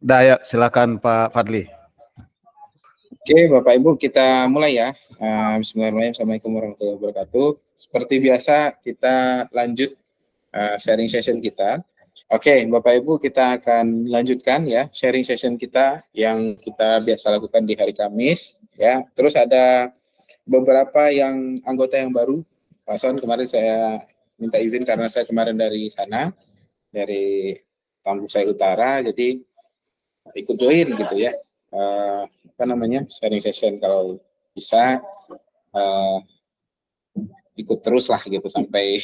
Ya, silakan Pak Fadli. Oke, Bapak Ibu, kita mulai ya. Bismillahirrahmanirrahim. Assalamualaikum warahmatullahi wabarakatuh. Seperti biasa, kita lanjut sharing session kita. Oke, Bapak Ibu, kita akan lanjutkan ya sharing session kita yang kita biasa lakukan di hari Kamis. Ya, terus ada beberapa yang anggota yang baru. Pak Son, kemarin saya minta izin karena saya kemarin dari sana, dari Tambusai Utara, jadi ikut join gitu ya. Apa namanya, sharing session kalau bisa ikut terus lah gitu sampai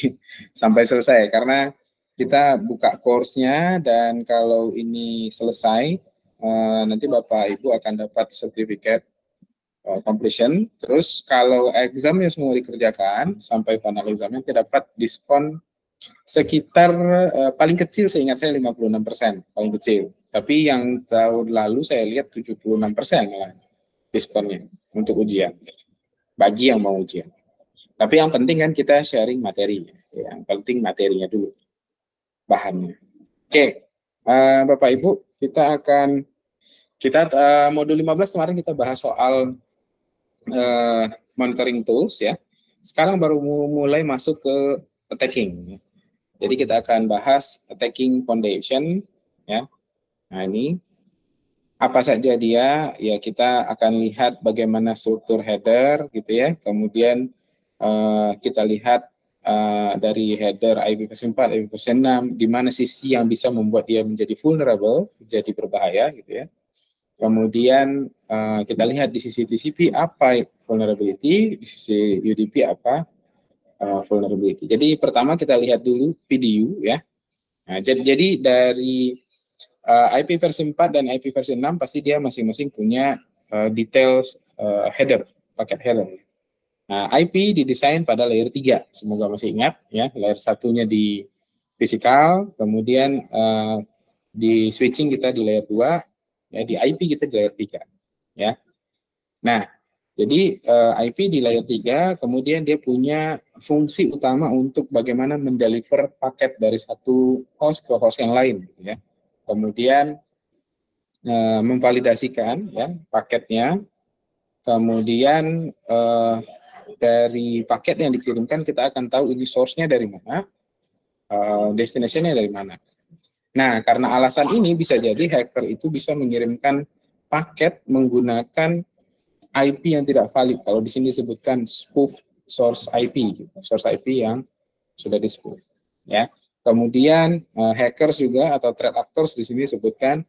sampai selesai, karena kita buka course-nya dan kalau ini selesai nanti Bapak Ibu akan dapat sertifikat completion. Terus kalau examnya semua dikerjakan sampai final examnya kita dapat diskon sekitar paling kecil seingat saya 56% paling kecil. Tapi yang tahun lalu saya lihat 76% malah diskonnya untuk ujian bagi yang mau ujian. Tapi yang penting kan kita sharing materi. Yang penting materinya dulu, bahannya. Oke, Bapak Ibu, kita modul 15 kemarin kita bahas soal monitoring tools ya. Sekarang baru mulai masuk ke attacking. Jadi kita akan bahas attacking foundation ya. Nah, ini apa saja dia? Ya, kita akan lihat bagaimana struktur header gitu ya. Kemudian kita lihat dari header IP versi 4, IP versi 6, di mana sisi yang bisa membuat dia menjadi vulnerable, menjadi berbahaya gitu ya. Kemudian kita lihat di sisi TCP apa vulnerability, di sisi UDP apa vulnerability. Jadi pertama kita lihat dulu PDU ya. Nah, jadi dari IP versi 4 dan IP versi 6 pasti dia masing-masing punya details header, paket header. Nah, IP didesain pada layer 3, semoga masih ingat ya. Layer satunya di physical, kemudian di switching kita di layer 2, ya di IP kita di layer 3 ya. Nah, jadi IP di layer 3, kemudian dia punya fungsi utama untuk bagaimana mendeliver paket dari satu host ke host yang lain ya. Kemudian memvalidasikan ya paketnya, kemudian dari paket yang dikirimkan kita akan tahu ini source-nya dari mana, destination-nya dari mana. Nah, karena alasan ini bisa jadi hacker itu bisa mengirimkan paket menggunakan IP yang tidak valid. Kalau di sini disebutkan spoof source IP, gitu. Source IP yang sudah di spoof. Ya. Kemudian hackers juga atau threat actors di sini disebutkan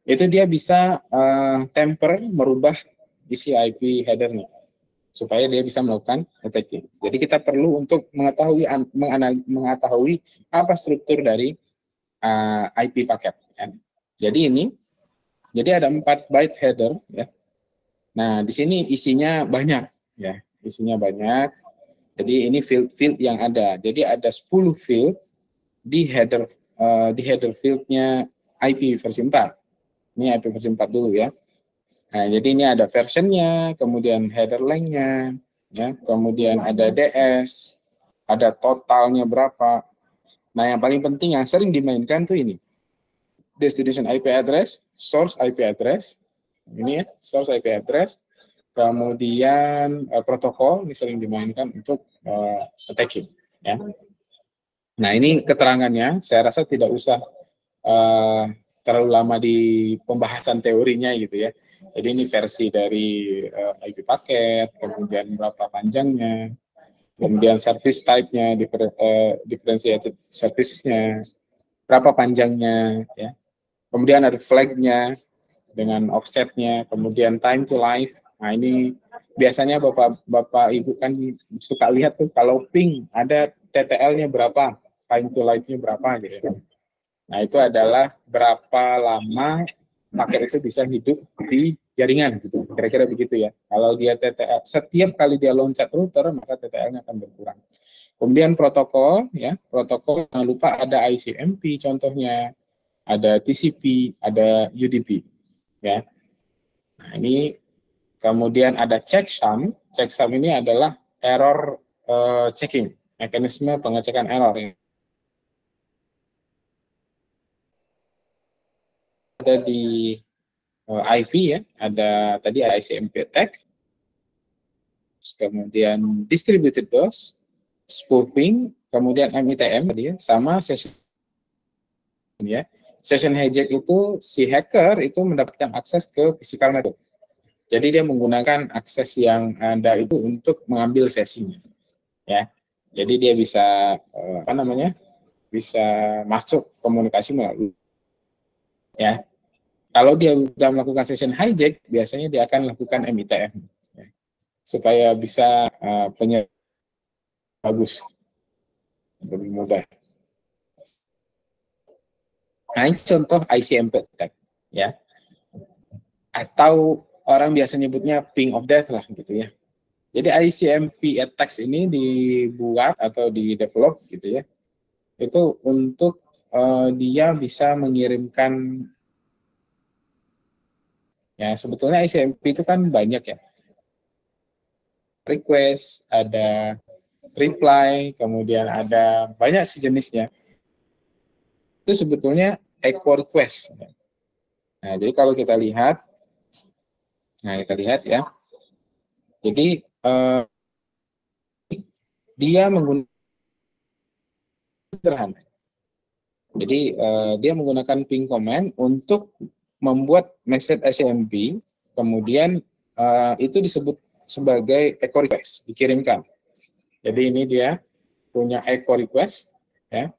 itu dia bisa temper, merubah isi IP header-nya supaya dia bisa melakukan attacking. Jadi kita perlu untuk mengetahui apa struktur dari IP paket. Ya. Jadi ada 4 byte header ya. Nah, di sini isinya banyak ya, isinya banyak. Jadi ini field-field yang ada. Jadi ada 10 field di header field-nya IP versi 4. Ini IP versi 4 dulu ya. Nah, jadi ini ada versionnya, kemudian header length-nya, ya, kemudian ada DS, ada totalnya berapa. Nah, yang paling penting yang sering dimainkan tuh ini, destination IP address, source IP address, ini ya, source IP address, kemudian protokol ini sering dimainkan untuk attacking. Ya. Nah, ini keterangannya, saya rasa tidak usah terlalu lama di pembahasan teorinya gitu ya. Jadi ini versi dari IP paket, kemudian berapa panjangnya, kemudian service type-nya, differentiated services-nya, berapa panjangnya, ya. Kemudian ada flag-nya dengan offset-nya, kemudian time to life. Nah, ini biasanya Bapak Ibu kan suka lihat tuh kalau ping ada TTL-nya berapa, time to life-nya berapa gitu. Nah, itu adalah berapa lama paket itu bisa hidup di jaringan gitu. Kira-kira begitu ya. Kalau dia TTL, setiap kali dia loncat router, maka TTL-nya akan berkurang. Kemudian protokol ya, protokol jangan lupa ada ICMP contohnya, ada TCP, ada UDP ya. Nah, ini kemudian ada checksum. Checksum ini adalah error checking, mekanisme pengecekan error. ada di IP ya, ada tadi ICMP attack, kemudian distributed DOS, spoofing, kemudian MITM tadi ya, sama session ya. Session hijack itu si hacker itu mendapatkan akses ke physical network. Jadi dia menggunakan akses yang ada itu untuk mengambil sesinya. Ya. Jadi dia bisa bisa masuk komunikasi melalui ya. Kalau dia sudah melakukan session hijack, biasanya dia akan melakukan MITM ya, supaya bisa penyerangan bagus, lebih mudah. Nah, ini contoh ICMP attack ya. Atau orang biasa nyebutnya ping of death lah gitu ya. Jadi ICMP attacks ini dibuat atau di-develop gitu ya. Itu untuk dia bisa mengirimkan ya, sebetulnya ICMP itu kan banyak ya. Request, ada reply, kemudian ada banyak sejenisnya. Itu sebetulnya echo request. Nah, jadi kalau kita lihat, ya. Jadi dia menggunakan sederhana. Jadi dia menggunakan ping command untuk membuat message ICMP, kemudian itu disebut sebagai echo request, dikirimkan. Jadi ini dia punya echo request, ya.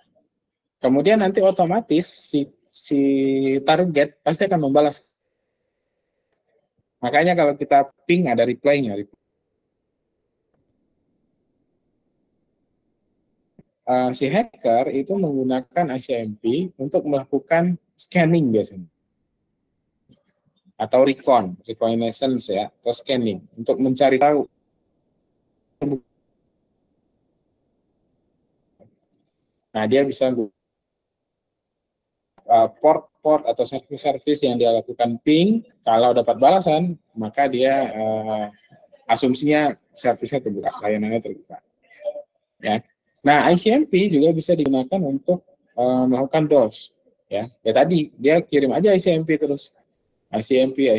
Kemudian nanti otomatis si target pasti akan membalas. Makanya kalau kita ping ada reply-nya. Si hacker itu menggunakan ICMP untuk melakukan scanning biasanya, atau reconnaissance ya, atau scanning untuk mencari tahu. Nah, dia bisa port atau service yang dia lakukan ping, kalau dapat balasan maka dia asumsinya service-nya terbuka, layanannya terbuka. Ya. Nah, ICMP juga bisa digunakan untuk melakukan DOS. Ya tadi dia kirim aja ICMP terus, ICMP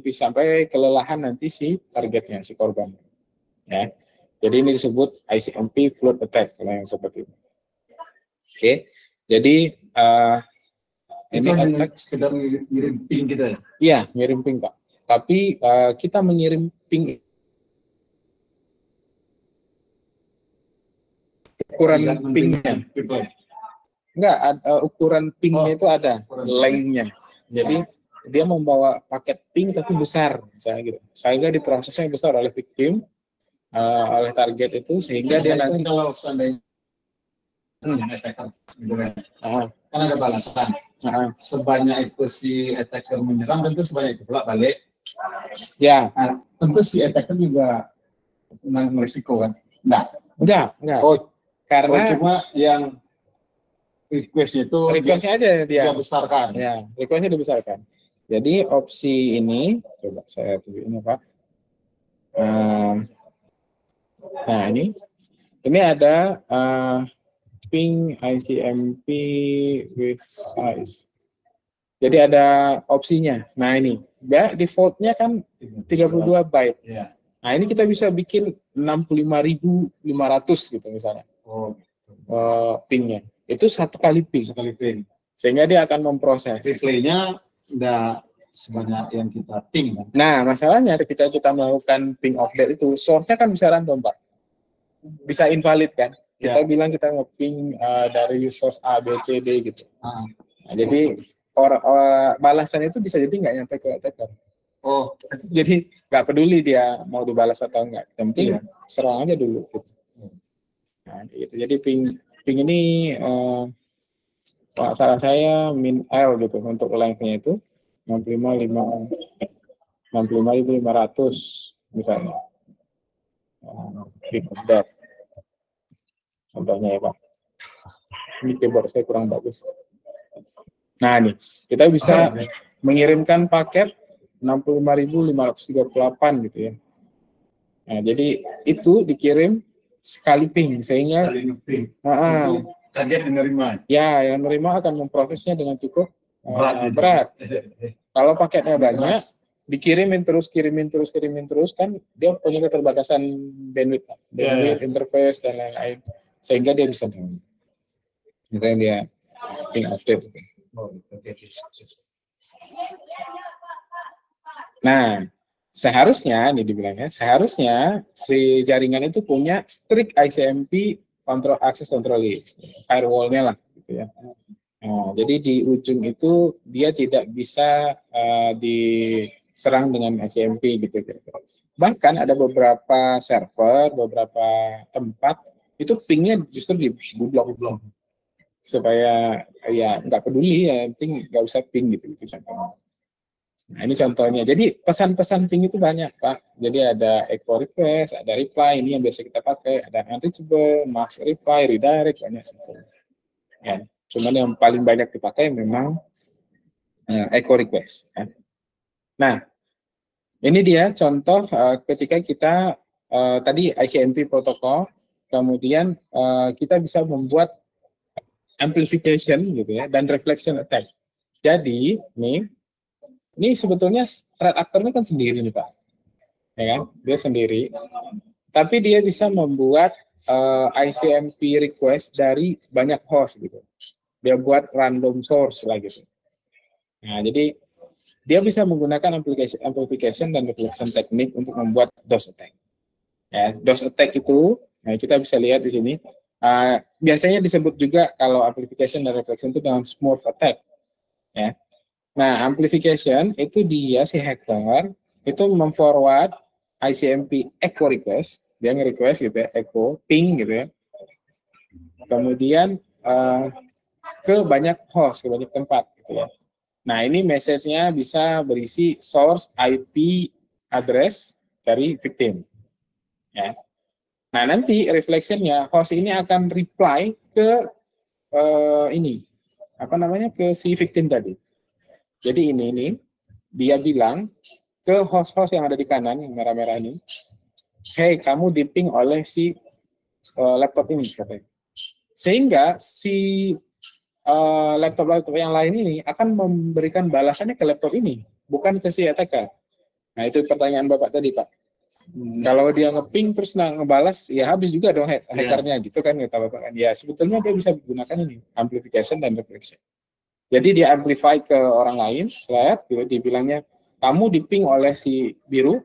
sampai kelelahan nanti si targetnya, si korban. Ya, jadi ini disebut ICMP flood attack kalau yang seperti ini. Oke, jadi ini attack sekedar ngirim ping kita ya? Iya, ngirim ping Pak. Tapi kita mengirim ping ukuran pingnya. Enggak, ukuran pingnya itu ada, lengthnya. Jadi dia membawa paket ping tapi besar, misalnya gitu. Sehingga diprosesnya besar oleh victim, oleh target itu, sehingga dia nanti kalau seandainya attacker, kan ada balasan. Sebanyak itu si attacker menyerang, tentu sebanyak itu pula balik. Ya, tentu si attacker juga menanggung risiko kan? Enggak. Karena cuma yang request-nya aja dia besarkan. Ya, request-nya dibesarkan. Jadi opsi ini, coba saya tunjukin Pak. Nah, ini ada ping ICMP with size. Jadi ada opsinya. Nah, ini ya, default-nya kan 32 byte. Ya. Nah, ini kita bisa bikin 65.500 gitu misalnya. Pingnya. Itu satu kali ping. Sehingga dia akan memproses. Reply-nya enggak sebanyak yang kita ping kan? Nah, masalahnya ketika kita melakukan ping update itu, source-nya kan bisa random, Pak. Bisa invalid kan? Kita bilang kita nge-ping dari source A, B, C, D gitu. Nah, jadi balasan itu bisa jadi nggak nyampe ke attacker. Jadi nggak peduli dia mau dibalas atau enggak. Yang penting serang aja dulu. Gitu. Nah, gitu. Jadi ping ini saran saya min L gitu untuk length-nya itu 65.500 misalnya. Ping of death. Contohnya ya Pak. Ini keyboard saya kurang bagus. Nah nih, kita bisa mengirimkan paket 65.538 gitu ya. Nah, jadi itu dikirim sekali ping sehingga target yang menerima. Ya, yang menerima akan memprosesnya dengan cukup berat. Kalau paketnya banyak, dikirimin terus kan dia punya keterbatasan bandwidth, interface dan lain-lain, sehingga dia bisa down. Itu yang dia ping update. Nah, seharusnya ini dibilangnya, seharusnya si jaringan itu punya strict ICMP control access control list, firewall-nya lah, gitu ya. Nah, jadi di ujung itu dia tidak bisa diserang dengan ICMP gitu. Bahkan ada beberapa server, beberapa tempat itu pingnya justru di blok supaya ya nggak peduli, ya penting nggak usah ping gitu contohnya. Nah, ini contohnya. Jadi pesan-pesan ping itu banyak, Pak. Jadi ada echo request, ada reply, ini yang biasa kita pakai, ada unreachable, mask reply, redirect, banyak sebetulnya. Ya. Cuman yang paling banyak dipakai memang echo request. Ya. Nah, ini dia contoh ketika kita tadi ICMP protokol, kemudian kita bisa membuat amplification gitu ya, dan reflection attack. Jadi, ini sebetulnya threat actor ini kan sendiri nih Pak, ya kan? Dia sendiri, tapi dia bisa membuat ICMP request dari banyak host gitu. Dia buat random source lah gitu. Nah, jadi dia bisa menggunakan amplification dan reflection teknik untuk membuat DOS attack. Ya, DOS attack itu, nah kita bisa lihat di sini. Biasanya disebut juga kalau amplification dan reflection itu dengan smooth attack. Ya. Nah, amplification itu dia si hacker itu memforward ICMP echo request, dia nge-request gitu ya, echo ping gitu ya. Kemudian ke banyak host, ke banyak tempat gitu ya. Nah, ini message-nya bisa berisi source IP address dari victim. Ya. Nah, nanti reflection-nya host ini akan reply ke ke si victim tadi. Jadi ini dia bilang ke host-host yang ada di kanan yang merah-merah ini, hey, kamu diping oleh si laptop ini katanya. Sehingga si laptop-laptop yang lain ini akan memberikan balasannya ke laptop ini, bukan ke si attacker. Nah, itu pertanyaan Bapak tadi, Pak. Kalau dia ngeping terus ngebalas, ya habis juga dong hackernya gitu kan, kata Bapak kan. Ya, sebetulnya dia bisa menggunakan ini, amplification dan reflection. Jadi dia amplify ke orang lain, gitu, dibilangnya, kamu diping oleh si biru,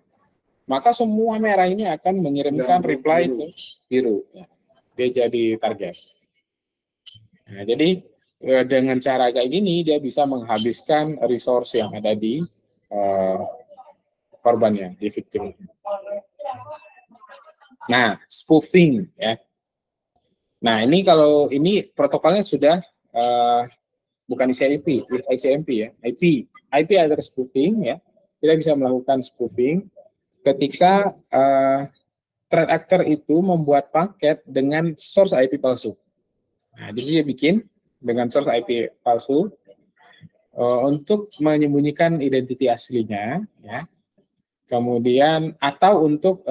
maka semua merah ini akan mengirimkan reply ke biru. Dia jadi target. Nah, jadi dengan cara kayak gini dia bisa menghabiskan resource yang ada di korbannya, di victim. Nah, spoofing ya. Nah, ini kalau ini protokolnya sudah bukan ICMP ya, IP address spoofing ya. Kita bisa melakukan spoofing ketika threat actor itu membuat paket dengan source IP palsu. Nah, jadi dia bikin dengan source IP palsu untuk menyembunyikan identiti aslinya, ya. Kemudian atau untuk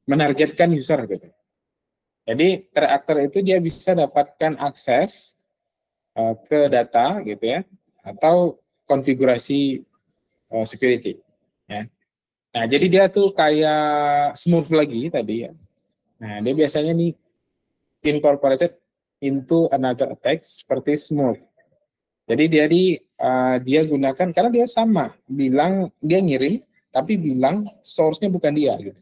menargetkan user gitu. Jadi threat actor itu dia bisa dapatkan akses ke data gitu ya, atau konfigurasi security. Ya. Nah, jadi dia tuh kayak smooth lagi tadi ya. Nah, dia biasanya nih incorporated into another attack seperti smooth. Jadi dia gunakan karena dia sama, bilang dia ngirim tapi bilang source-nya bukan dia gitu.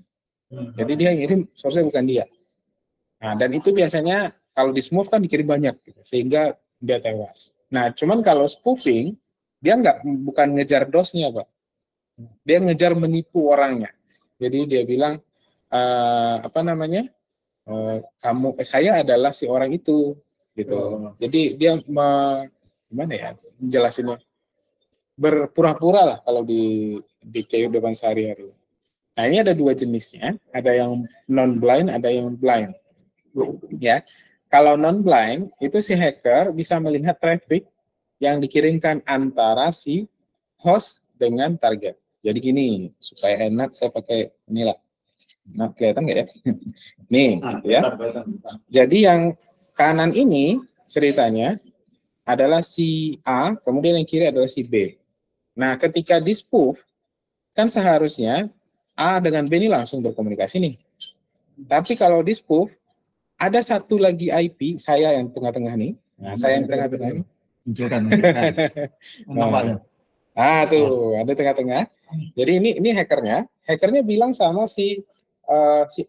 Jadi dia ngirim source-nya bukan dia. Nah, dan itu biasanya kalau di smooth kan dikirim banyak gitu, sehingga dia tewas. Nah, cuman kalau spoofing dia bukan ngejar DOS-nya, Pak. Dia ngejar menipu orangnya. Jadi dia bilang saya adalah si orang itu gitu. Jadi dia jelasinnya berpura-pura lah kalau di kehidupan sehari-hari. Nah, ini ada dua jenisnya, ada yang non-blind, ada yang blind. Ya, kalau non-blind itu si hacker bisa melihat traffic yang dikirimkan antara si host dengan target. Jadi gini, supaya enak saya pakai inilah. Nah, kelihatan nggak ya? Nih, ya. Jadi yang kanan ini ceritanya adalah si A, kemudian yang kiri adalah si B. Nah, ketika di spoof, kan seharusnya A dengan B ini langsung berkomunikasi nih. Tapi kalau di spoof, ada satu lagi IP, saya yang tengah-tengah nih. Nah, saya yang tengah-tengah nih. Munculkan. Tuh, ada tengah-tengah. Jadi ini hackernya. Hackernya bilang sama si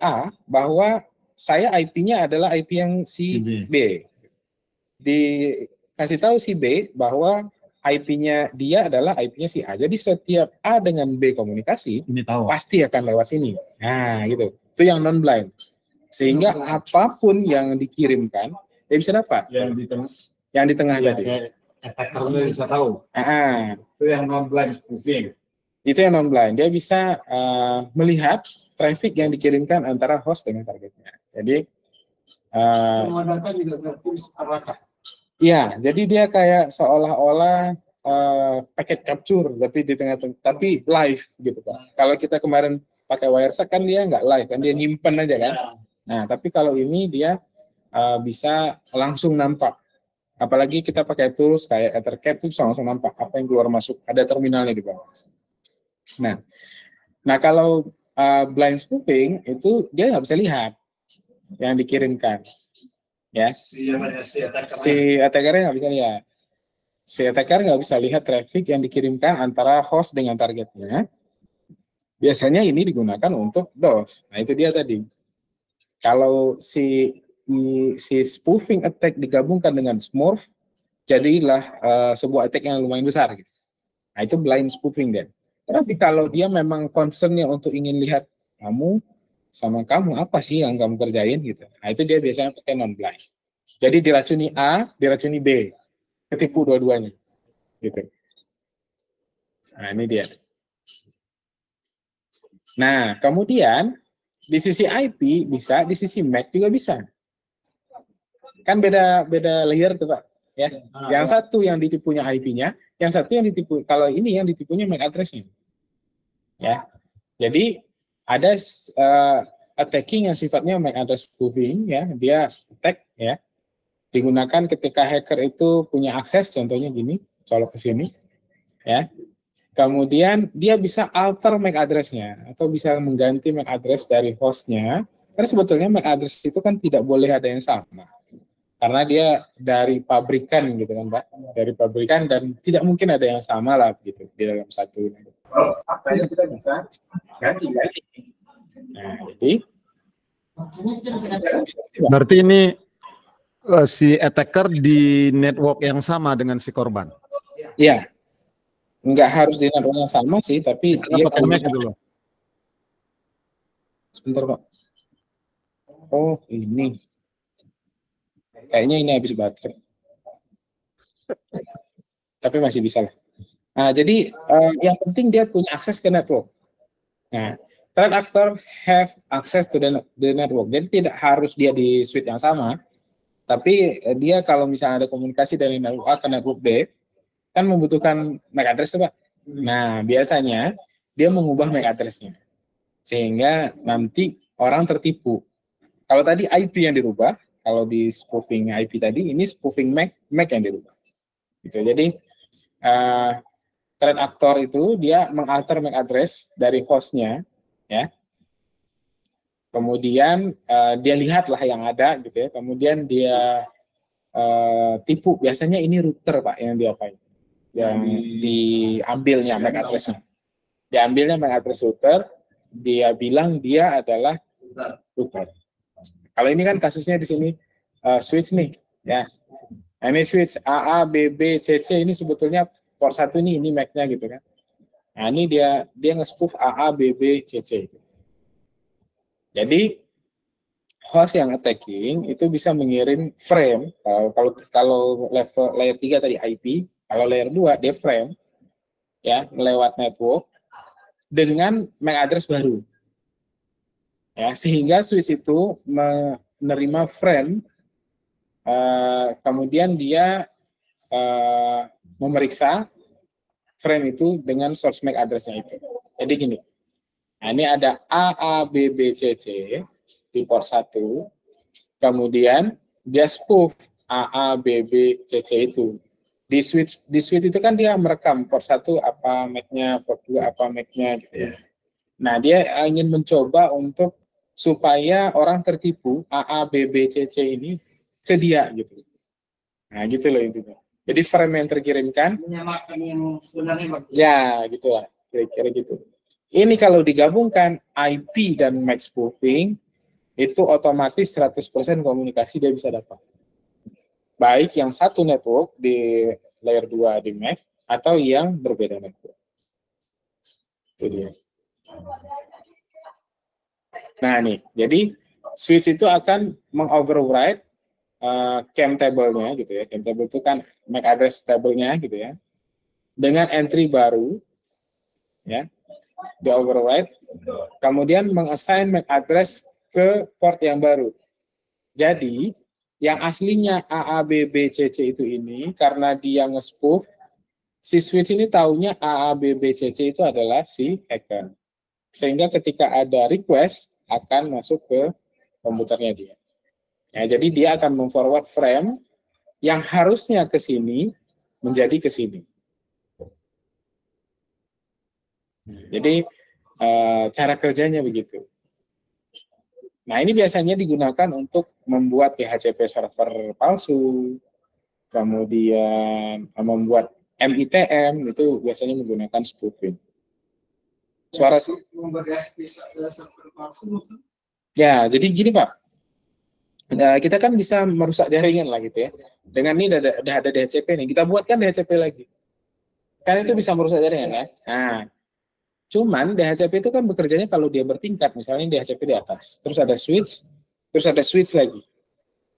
A bahwa saya IP-nya adalah IP yang si B. Dikasih tahu si B bahwa IP-nya dia adalah IP-nya si A. Jadi setiap A dengan B komunikasi, Ini tahu. pasti akan lewat sini. Nah, gitu. Itu yang non-blind. Sehingga apapun yang dikirimkan, dia bisa dapat. Yang di tengah. Yang di tengah tadi. Attackernya bisa tahu. Itu yang non-blind spoofing. Itu yang non-blind. Dia bisa melihat traffic yang dikirimkan antara host dengan targetnya. Jadi, semua data juga bisa terlacak. iya, jadi dia kayak seolah-olah packet capture, tapi di tengah-tengah, tapi live gitu Pak. Kalau kita kemarin pakai Wireshark kan dia nggak live, kan dia nyimpen aja kan. Nah, tapi kalau ini dia bisa langsung nampak. Apalagi kita pakai tools kayak Ethercat itu bisa langsung nampak apa yang keluar masuk. Ada terminalnya di bawah. Nah kalau blind spoofing itu dia nggak bisa lihat yang dikirimkan. Ya, si attacker-nya nggak bisa lihat. Si attacker nggak bisa lihat traffic yang dikirimkan antara host dengan targetnya. Biasanya ini digunakan untuk DOS. Nah itu dia tadi. Kalau si spoofing attack digabungkan dengan smurf, jadilah sebuah attack yang lumayan besar. Gitu. Nah itu blind spoofing dia. Tapi kalau dia memang concernnya untuk ingin lihat kamu sama kamu apa sih yang kamu kerjain gitu. Nah itu dia biasanya pakai non-blind. Jadi diracuni A, diracuni B, ketipu dua-duanya, gitu. Nah ini dia. Nah kemudian di sisi IP bisa, di sisi MAC juga bisa. Kan beda layer tuh Pak. Ya, yang satu yang ditipunya IP-nya, yang satu yang ditipu. Kalau ini yang ditipunya MAC address-nya. Ya, jadi ada attacking yang sifatnya MAC address spoofing, ya, dia attack, ya, digunakan ketika hacker itu punya akses, contohnya gini, colok ke sini, ya. Kemudian dia bisa alter MAC address-nya atau bisa mengganti MAC address dari host-nya. Karena sebetulnya MAC address itu kan tidak boleh ada yang sama. Karena dia dari pabrikan gitu kan, Pak. Dari pabrikan dan tidak mungkin ada yang sama lah gitu di dalam satu. Apanya kita bisa ganti. Nah, jadi berarti ini si attacker di network yang sama dengan si korban. Iya. Nggak harus di network yang sama sih, tapi dia pakai MAC gitu loh. Sebentar, Pak. Oh, ini. Kayaknya ini habis baterai. Tapi masih bisa lah. Nah, jadi yang penting dia punya akses ke network. Nah, threat actor have access to the network. Jadi tidak harus dia di switch yang sama, tapi dia kalau misalnya ada komunikasi dari network A ke network B, kan membutuhkan MAC address, Pak. Nah, biasanya dia mengubah MAC address-nya. Sehingga nanti orang tertipu. Kalau tadi IP yang dirubah, kalau di spoofing IP tadi, ini spoofing MAC yang dirubah. Gitu. Jadi, threat actor itu dia mengalter MAC address dari host-nya, ya. Kemudian dia lihatlah yang ada, gitu ya. Kemudian dia tipu. Biasanya ini router, Pak, yang diapain? Yang diambilnya MAC address-nya. Diambilnya MAC address router, dia bilang dia adalah router. Kalau ini kan kasusnya di sini switch nih, ya. Nah, ini switch AA, BB, CC ini sebetulnya port 1 ini MAC-nya gitu kan. Nah, ini dia nge-spoof AA, BB, CC. Jadi host yang attacking itu bisa mengirim frame, kalau level layer 3 tadi IP, kalau layer 2 dia frame, ya, lewat network dengan MAC address baru. Ya, sehingga switch itu menerima frame, kemudian dia memeriksa frame itu dengan source MAC address-nya itu. Jadi gini, nah ini ada AABBCC di port 1, kemudian dia spoof AA, BB, CC itu. Di switch itu kan dia merekam port 1 apa MAC-nya, port 2 apa MAC-nya gitu. Nah, dia ingin mencoba untuk supaya orang tertipu AA, BB, CC ini ke dia gitu. Nah, gitu loh intinya. Jadi frame yang terkirimkan Menyamakan yang sebenarnya. ya, gitu lah, kira-kira gitu. Ini kalau digabungkan IP dan MAC spoofing itu otomatis 100% komunikasi dia bisa dapat. Baik yang satu network di layer 2 di MAC atau yang berbeda network. Itu dia. Nah nih, jadi switch itu akan mengoverride CAM table-nya gitu ya. CAM table itu kan MAC address table-nya gitu ya. Dengan entry baru ya. Di override, kemudian mengassign MAC address ke port yang baru. Jadi, yang aslinya AABBCC itu ini, karena dia nge-spoof, si switch ini taunya AABBCC itu adalah si hacker. Sehingga ketika ada request, akan masuk ke komputernya dia. Ya, jadi dia akan memforward frame yang harusnya ke sini, menjadi ke sini. Jadi, cara kerjanya begitu. Nah, ini biasanya digunakan untuk membuat DHCP server palsu, kemudian membuat MITM, itu biasanya menggunakan spoofing. Suara sih? Ya, jadi gini Pak, kita kan bisa merusak jaringan lah gitu ya. Dengan ini udah ada DHCP nih, kita buatkan DHCP lagi. Kan itu bisa merusak jaringan ya. Nah, cuman DHCP itu kan bekerjanya kalau dia bertingkat, misalnya DHCP di atas, terus ada switch lagi.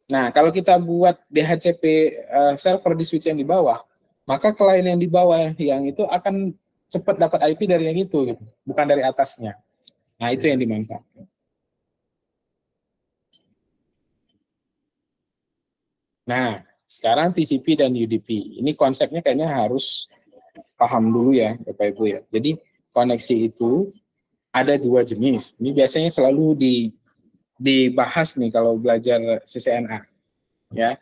Nah, kalau kita buat DHCP server di switch yang di bawah, maka klien yang di bawah yang itu akan cepat dapat IP dari yang itu, gitu, bukan dari atasnya. Nah, itu yang dimanfaatkan. Nah, sekarang TCP dan UDP. Ini konsepnya kayaknya harus paham dulu ya, Bapak Ibu ya. Jadi, koneksi itu ada dua jenis. Ini biasanya selalu dibahas nih kalau belajar CCNA. Ya.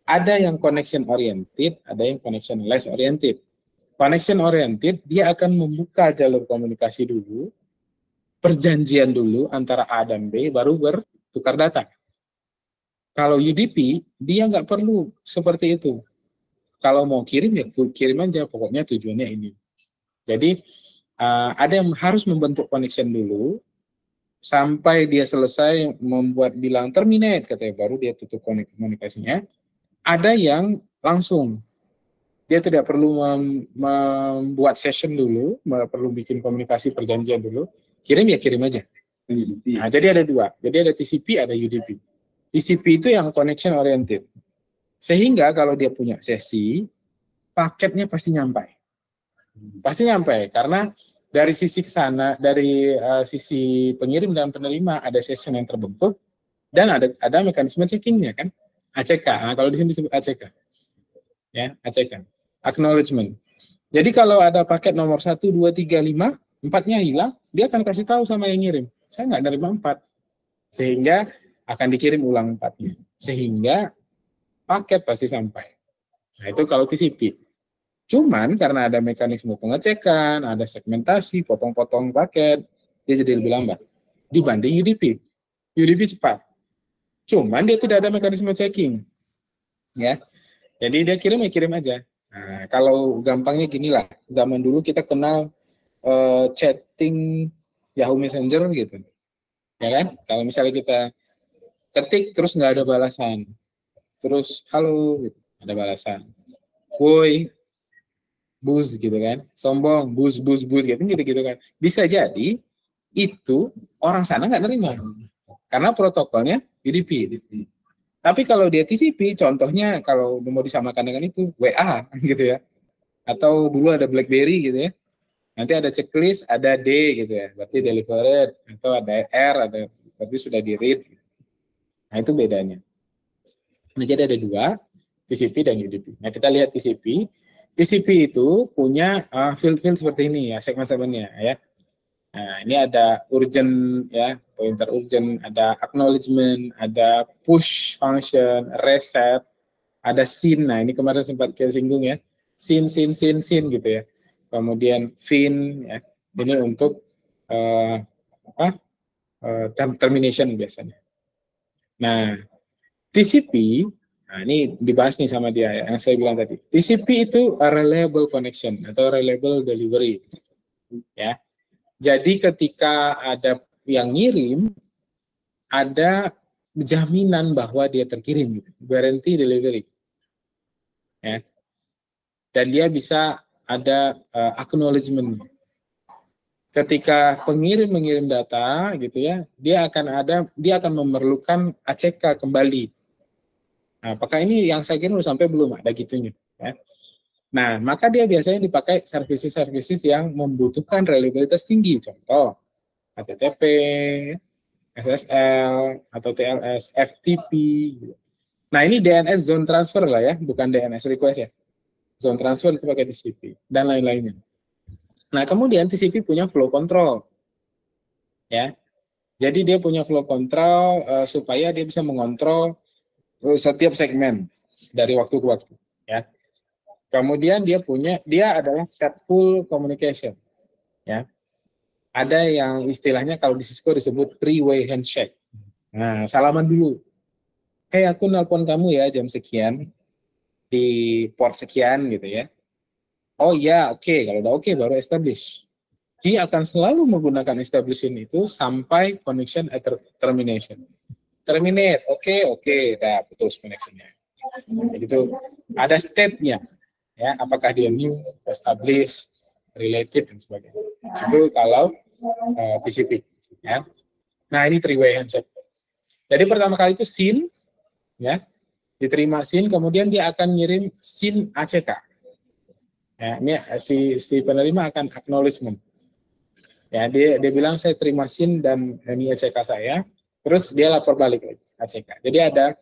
Ada yang connection oriented, ada yang connection less oriented. Connection oriented, dia akan membuka jalur komunikasi dulu, perjanjian dulu antara A dan B, baru bertukar data. Kalau UDP, dia nggak perlu seperti itu. Kalau mau kirim, ya kirim aja, pokoknya tujuannya ini. Jadi, ada yang harus membentuk connection dulu sampai dia selesai membuat bilang terminate katanya, baru dia tutup komunikasinya. Ada yang langsung dia tidak perlu membuat session dulu, perlu bikin komunikasi perjanjian dulu, kirim ya kirim aja. Nah, jadi ada dua, jadi ada TCP, ada UDP. TCP itu yang connection oriented, sehingga kalau dia punya sesi, paketnya pasti nyampai karena dari sisi sana, dari sisi pengirim dan penerima ada session yang terbentuk dan ada mekanisme checkingnya kan, ACK. Nah, kalau di sini disebut ACK, ya ACK, acknowledgement. Jadi kalau ada paket nomor 1, 2, 3, 5, 4-nya hilang, dia akan kasih tahu sama yang ngirim, saya nggak nerima 4, sehingga akan dikirim ulang 4-nya, sehingga paket pasti sampai. Nah, itu kalau TCP. Cuman karena ada mekanisme pengecekan, ada segmentasi, potong-potong paket, dia jadi lebih lambat dibanding UDP. UDP cepat. Cuman dia tidak ada mekanisme checking. Ya. Jadi dia kirim ya kirim aja. Nah, kalau gampangnya gini lah, zaman dulu kita kenal chatting Yahoo Messenger gitu. Ya kan? Kalau misalnya kita ketik terus nggak ada balasan. Terus halo gitu, ada balasan. Woi, bus gitu kan, sombong, bus gitu kan. Bisa jadi itu orang sana nggak nerima karena protokolnya UDP. Tapi kalau dia TCP, contohnya kalau mau disamakan dengan itu WA gitu ya, atau dulu ada BlackBerry gitu ya, nanti ada checklist, ada D gitu ya, berarti delivered, atau ada R, ada berarti sudah di read. Nah itu bedanya. Nah jadi ada dua, TCP dan UDP. Nah kita lihat TCP. TCP itu punya field-field seperti ini ya, segmen-segmennya ya. Nah, ini ada urgent ya, pointer urgent, ada acknowledgement, ada push function, reset, ada sin. Nah, ini kemarin sempat kita singgung ya. Sin gitu ya. Kemudian fin ya. Ini untuk termination biasanya. Nah, TCP, nah ini dibahas nih sama dia ya, yang saya bilang tadi. TCP itu a reliable connection atau reliable delivery. Ya. Jadi ketika ada yang ngirim, ada jaminan bahwa dia terkirim, guarantee delivery. Ya. Dan dia bisa ada acknowledgement. Ketika pengirim mengirim data gitu ya, dia akan memerlukan ACK kembali. Nah, apakah ini yang saya kirim sampai belum ada gitunya ya. Nah, maka dia biasanya dipakai services yang membutuhkan reliabilitas tinggi. Contoh HTTP, SSL atau TLS, FTP. Nah, ini DNS zone transfer lah ya, bukan DNS request ya. Zone transfer itu pakai TCP dan lain-lainnya. Nah, kemudian TCP punya flow control. Ya. Jadi dia punya flow control supaya dia bisa mengontrol setiap segmen dari waktu ke waktu, ya. Kemudian dia adalah stateful communication. Ya. Ada yang istilahnya kalau di Cisco disebut three-way handshake. Nah, salaman dulu. Hey, aku nelpon kamu ya jam sekian di port sekian gitu ya. Oh iya, oke. Kalau udah oke, baru establish. Dia akan selalu menggunakan establishing itu sampai connection at termination. Terminate, oke, dah putus connectionnya. Itu ada state-nya, ya. Apakah dia new, establish, related dan sebagainya. Itu kalau TCP, ya. Nah ini three-way handshake. Jadi pertama kali itu SYN, ya, diterima SYN, kemudian dia akan ngirim SYN ACK. Ya, ini si penerima akan acknowledgement. Ya, dia bilang saya terima SYN dan ini ACK saya, terus dia lapor balik lagi ACK. Jadi ada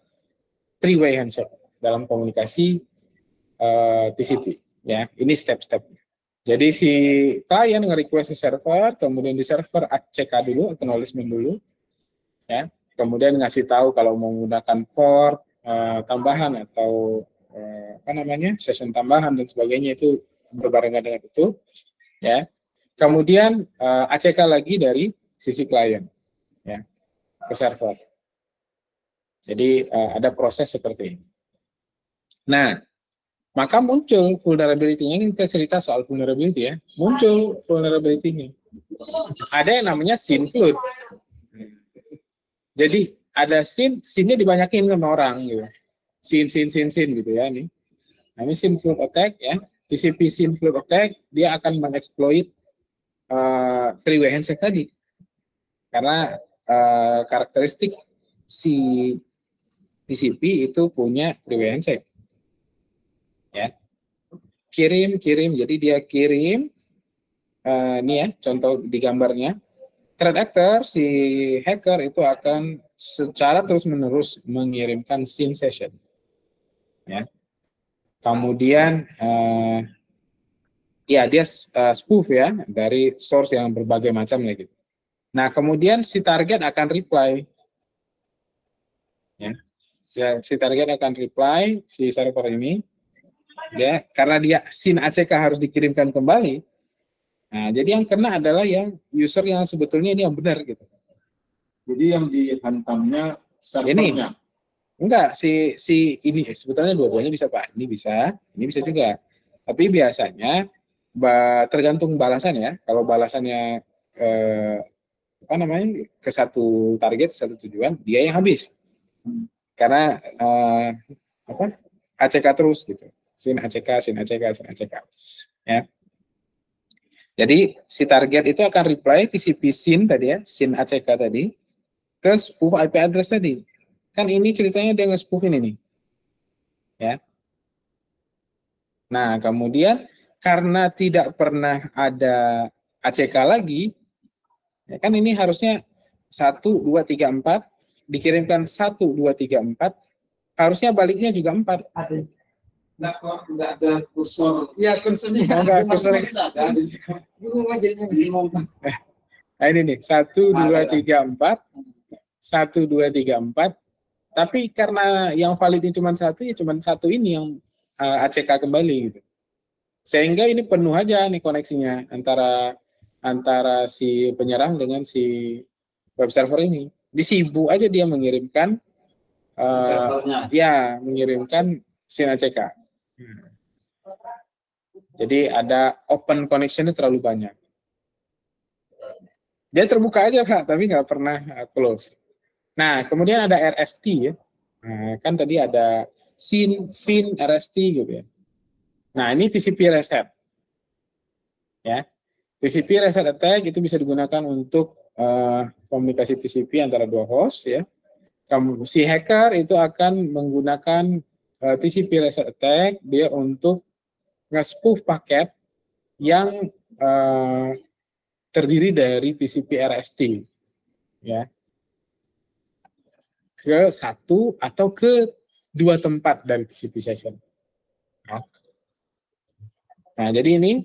three-way handshake dalam komunikasi TCP. Ya, ini step-step. Jadi si klien nge-request ke server, kemudian di server ACK dulu, acknowledgement dulu, ya. Kemudian ngasih tahu kalau mau menggunakan port tambahan atau session tambahan dan sebagainya, itu berbarengan dengan itu, ya. Kemudian ACK lagi dari sisi klien, ya, ke server. Jadi ada proses seperti ini. Nah, maka muncul vulnerability-nya. Kita cerita soal vulnerability ya. Muncul vulnerability-nya. Ada yang namanya SYN flood. Jadi ada SYN-nya dibanyakin sama orang gitu. SYN gitu ya ini. Nah, ini SYN flood attack ya. TCP SYN flood attack, dia akan mengeksploit three-way handshake tadi. Karena karakteristik si TCP itu punya three-way handshake. Ya. Kirim, jadi dia kirim ini ya, contoh di gambarnya. Threat actor, si hacker itu akan secara terus-menerus mengirimkan SYN session. Ya. Kemudian ya dia spoof ya dari source yang berbagai macam lah gitu. Nah, kemudian si target akan reply. Ya. Si target akan reply si server ini. Ya, karena dia SYN ACK harus dikirimkan kembali. Nah, jadi yang kena adalah yang user yang sebetulnya ini yang benar gitu. Jadi yang dihantamnya servernya. Enggak, si ini sebetulnya dua-duanya bisa Pak. Ini bisa juga. Tapi biasanya tergantung balasan ya. Kalau balasannya ke satu target, satu tujuan, dia yang habis. Karena ACK terus gitu. SYN ACK. Ya. Jadi si target itu akan reply TCP SYN tadi ya, SYN ACK tadi, ke spoof IP address tadi. Kan ini ceritanya dia nge-spoofin ini. Ya. Nah, kemudian karena tidak pernah ada ACK lagi, ya kan ini harusnya 1, 2, 3, 4, dikirimkan 1, 2, 3, 4, harusnya baliknya juga 4. Ada. Enggak ada kursor. Iya, kursornya enggak ada. Nah, ini nih, 1, 2, 3, 4. 1, 2, 3, 4. Tapi karena yang validnya cuma satu ini yang ACK kembali gitu. Sehingga ini penuh aja nih koneksinya antara si penyerang dengan si web server ini. Disibuk aja dia mengirimkan mengirimkan SYN ACK. Jadi ada open connection itu terlalu banyak. Dia terbuka aja Kak, tapi nggak pernah close. Nah, kemudian ada RST ya. Nah, kan tadi ada SYN, FIN, RST gitu ya. Nah, ini TCP reset. Ya. TCP reset attack itu bisa digunakan untuk komunikasi TCP antara dua host ya. Si hacker itu akan menggunakan TCP reset attack dia untuk nge-spoof paket yang terdiri dari TCP RST ya ke satu atau ke dua tempat dari TCP session. Nah, jadi ini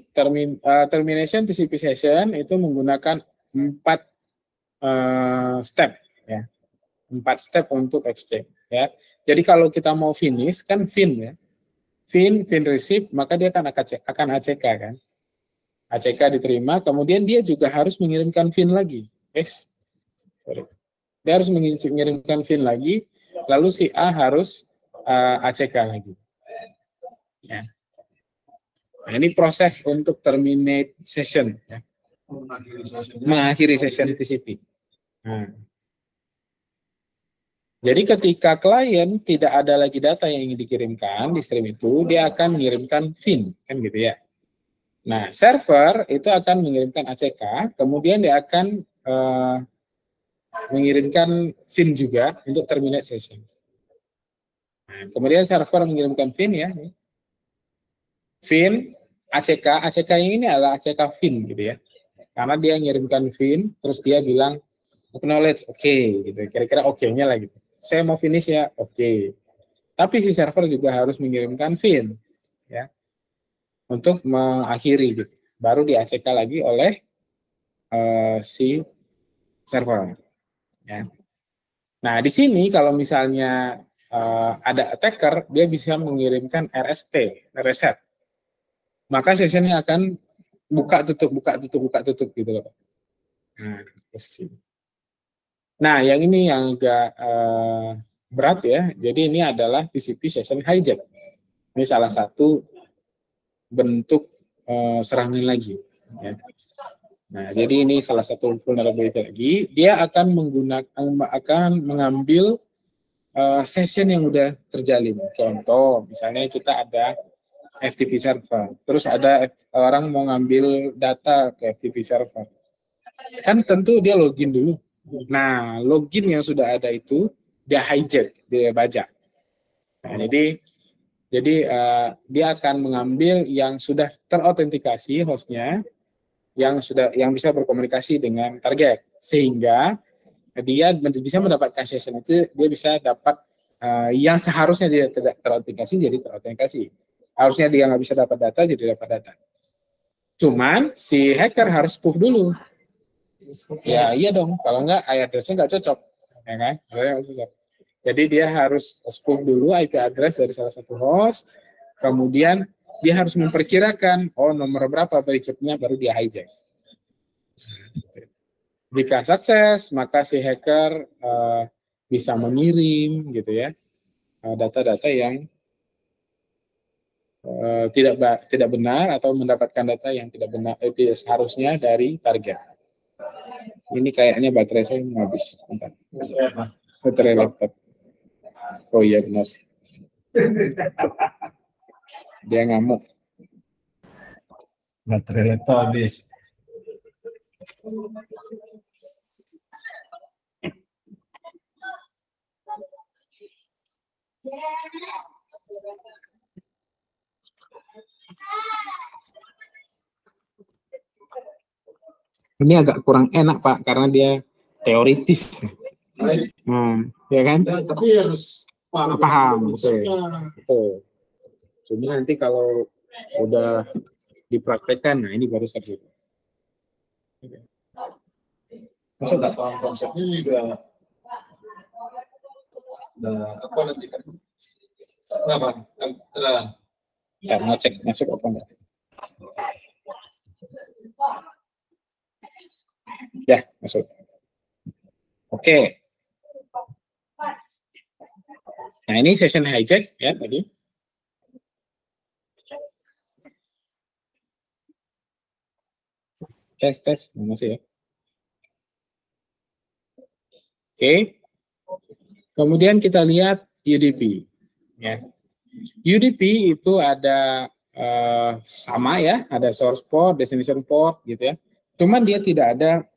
termination TCP session itu menggunakan 4 step ya. 4 step untuk exchange ya. Jadi kalau kita mau finish kan FIN ya. FIN receive, maka dia akan ACK kan. ACK diterima, kemudian dia juga harus mengirimkan FIN lagi. Yes. Dia harus mengirimkan FIN lagi, lalu si A harus ACK lagi. Ya. Nah, ini proses untuk terminate session. Ya. Mengakhiri session TCP. Nah. Jadi ketika klien tidak ada lagi data yang ingin dikirimkan di stream itu, dia akan mengirimkan FIN, kan gitu ya. Nah, server itu akan mengirimkan ACK, kemudian dia akan mengirimkan FIN juga untuk terminate session. Nah, kemudian server mengirimkan FIN ya. FIN, ACK yang ini adalah ACK FIN gitu ya. Karena dia mengirimkan FIN, terus dia bilang acknowledge, oke, gitu. Kira-kira oke-nya lah gitu. Saya mau finish ya, oke. Tapi si server juga harus mengirimkan FIN ya untuk mengakhiri gitu. Baru di ACK lagi oleh si server ya. Nah, di sini kalau misalnya ada attacker, dia bisa mengirimkan RST, reset. Maka sessionnya akan buka tutup gitu loh. Nah, posisi. Nah, yang ini yang agak berat ya. Jadi ini adalah TCP session hijack. Ini salah satu bentuk serangan lagi. Ya. Nah, jadi ini salah satu vulnerability lagi. Dia akan mengambil session yang udah terjalin. Contoh, misalnya kita ada FTP server, terus ada orang mau ngambil data ke FTP server. Kan tentu dia login dulu. Nah, login yang sudah ada itu dia hijack, dia bajak. Nah, jadi dia akan mengambil yang sudah terautentikasi hostnya, yang bisa berkomunikasi dengan target, sehingga dia bisa mendapatkan session itu, dia bisa dapat yang seharusnya dia tidak terautentikasi jadi terautentikasi. Harusnya dia nggak bisa dapat data jadi dapat data. Cuman si hacker harus spoof dulu. Ya iya dong, kalau nggak IP address-nya nggak cocok, ya kan? Jadi dia harus spoof dulu IP address dari salah satu host, kemudian dia harus memperkirakan nomor berapa berikutnya baru dia hijack. Jika sukses, maka si hacker bisa mengirim gitu ya data-data yang tidak benar atau mendapatkan data yang tidak benar tidak seharusnya dari target. Ini kayaknya baterai saya mau habis. Baterai laptop. Oh iya benar. Dia ngamuk. Baterai laptop habis. Ini agak kurang enak Pak karena dia teoritis. Ya kan? Tapi harus paham. Betul. Cuma nanti kalau udah dipraktekkan, nah ini baru seru. Kalau nggak paham konsepnya juga apa nanti kan? Kenapa? Ya, ngecek masuk apa enggak? Ya, masuk. Oke. Nah, ini session hijack ya tadi. Tes masih ya. Oke. Kemudian kita lihat UDP ya. UDP itu ada sama ya, ada source port, destination port gitu ya. Cuman dia tidak ada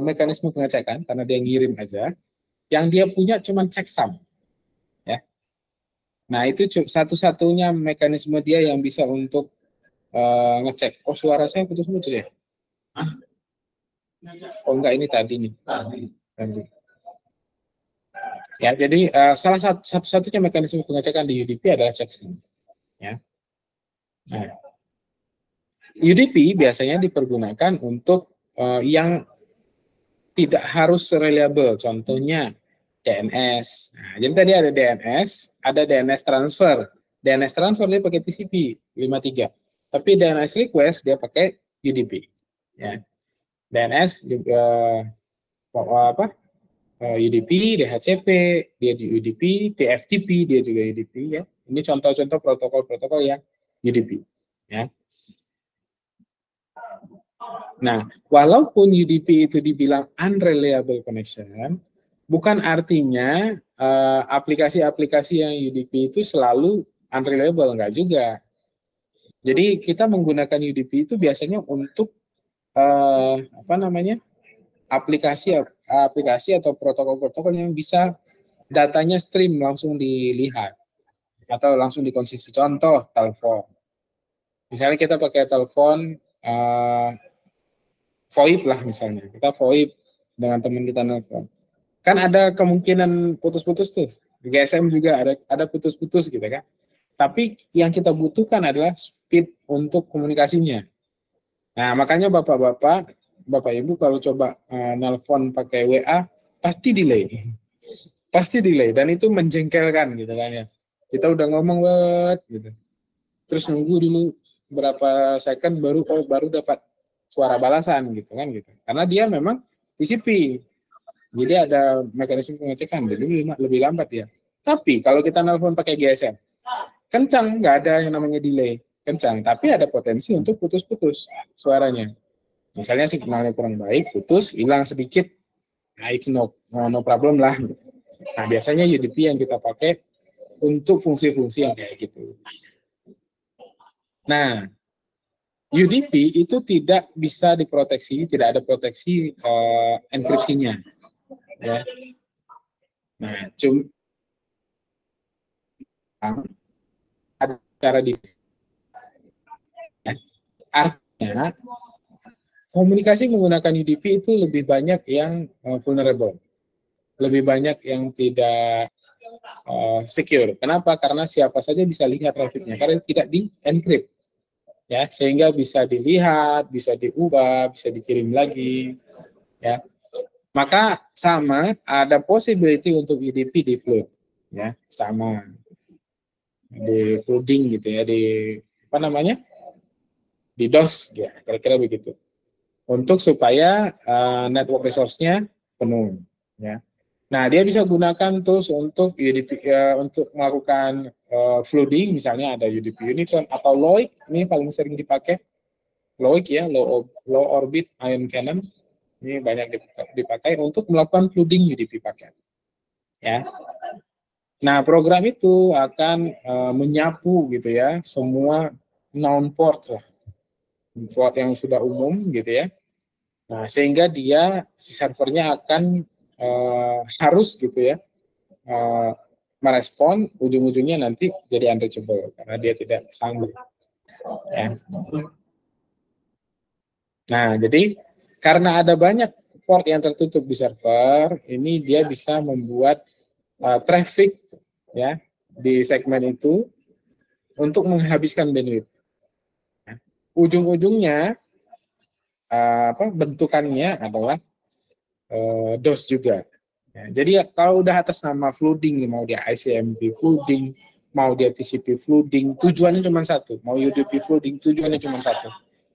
mekanisme pengecekan karena dia ngirim aja. Yang dia punya cuman checksum ya. Nah, itu satu-satunya mekanisme dia yang bisa untuk ngecek. Oh, suara saya putus-putus ya? Hah? Oh enggak, ini tadi nih. Tadi. Ya, jadi salah satu-satunya mekanisme pengecekan di UDP adalah checksum. Ya. Nah, UDP biasanya dipergunakan untuk yang tidak harus reliable. Contohnya DNS. Nah, jadi tadi ada DNS, ada DNS transfer. DNS transfer dia pakai TCP 53. Tapi DNS request dia pakai UDP. Ya. DNS juga UDP, DHCP, dia di UDP, TFTP dia juga UDP ya. Ini contoh-contoh protokol-protokol yang UDP ya. Nah, walaupun UDP itu dibilang unreliable connection, bukan artinya aplikasi-aplikasi yang UDP itu selalu unreliable, enggak juga. Jadi kita menggunakan UDP itu biasanya untuk aplikasi atau protokol-protokol yang bisa datanya stream langsung dilihat atau langsung dikonsumsi. Contoh telepon. Misalnya kita pakai telepon VoIP lah misalnya. Kita VoIP dengan teman kita nelfon. Kan ada kemungkinan putus-putus tuh. Di GSM juga ada putus-putus gitu kan. Tapi yang kita butuhkan adalah speed untuk komunikasinya. Nah, makanya Bapak-bapak, Bapak Ibu kalau coba nelpon pakai WA pasti delay. Pasti delay dan itu menjengkelkan gitu kan ya. Kita udah ngomong banget gitu. Terus nunggu dulu berapa second baru dapat suara balasan gitu kan gitu. Karena dia memang TCP. Jadi ada mekanisme pengecekan jadi lebih lambat ya. Tapi kalau kita nelpon pakai GSM kencang, nggak ada yang namanya delay. Kencang, tapi ada potensi untuk putus-putus suaranya. Misalnya signalnya kurang baik, putus, hilang sedikit, nah it's no problem lah. Nah biasanya UDP yang kita pakai untuk fungsi-fungsi yang kayak gitu. Nah, UDP itu tidak bisa diproteksi, tidak ada proteksi enkripsinya. Ya. Nah, ada cara di artinya komunikasi menggunakan UDP itu lebih banyak yang vulnerable, lebih banyak yang tidak secure. Kenapa? Karena siapa saja bisa lihat trafficnya, karena tidak di-encrypt, ya, sehingga bisa dilihat, bisa diubah, bisa dikirim lagi, ya. Maka sama ada possibility untuk UDP di flood, ya, sama di flooding gitu ya, di apa namanya? Di DOS, ya, kira-kira begitu. Untuk supaya network resource-nya penuh, ya. Nah, dia bisa gunakan tools untuk UDP untuk melakukan flooding, misalnya ada UDP Unicorn atau LOIC, ini paling sering dipakai. LOIC ya, low orbit ion cannon. Ini banyak dipakai untuk melakukan flooding UDP paket. Ya. Nah, program itu akan menyapu gitu ya, semua known ports lah. Port yang sudah umum gitu ya. Nah, sehingga si servernya akan harus gitu ya merespon, ujung-ujungnya nanti jadi unreachable karena dia tidak sanggup. Ya. Nah, jadi karena ada banyak port yang tertutup di server, ini dia bisa membuat traffic ya di segmen itu untuk menghabiskan bandwidth. Nah, ujung-ujungnya bentukannya adalah DOS juga. Ya, jadi ya, kalau udah atas nama flooding, mau dia ICMP flooding, mau dia TCP flooding, tujuannya cuma satu. Mau UDP flooding, tujuannya cuma satu.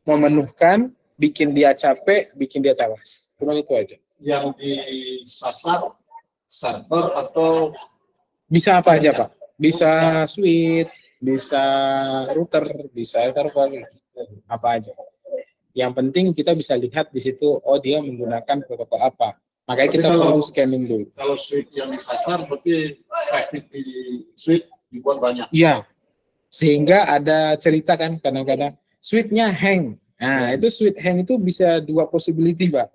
Memenuhkan, bikin dia capek, bikin dia tewas. Cuma itu aja. Yang disasar server atau Bisa apa aja, Pak? Bisa switch, bisa router, bisa server, apa aja. Yang penting kita bisa lihat di situ, oh dia menggunakan protokol apa. Makanya kita perlu scanning dulu. Kalau switch yang disasar berarti traffic di switch dibuat banyak. Iya, sehingga ada cerita kan kadang-kadang switch-nya hang. Nah, itu switch hang itu bisa dua possibility, Pak.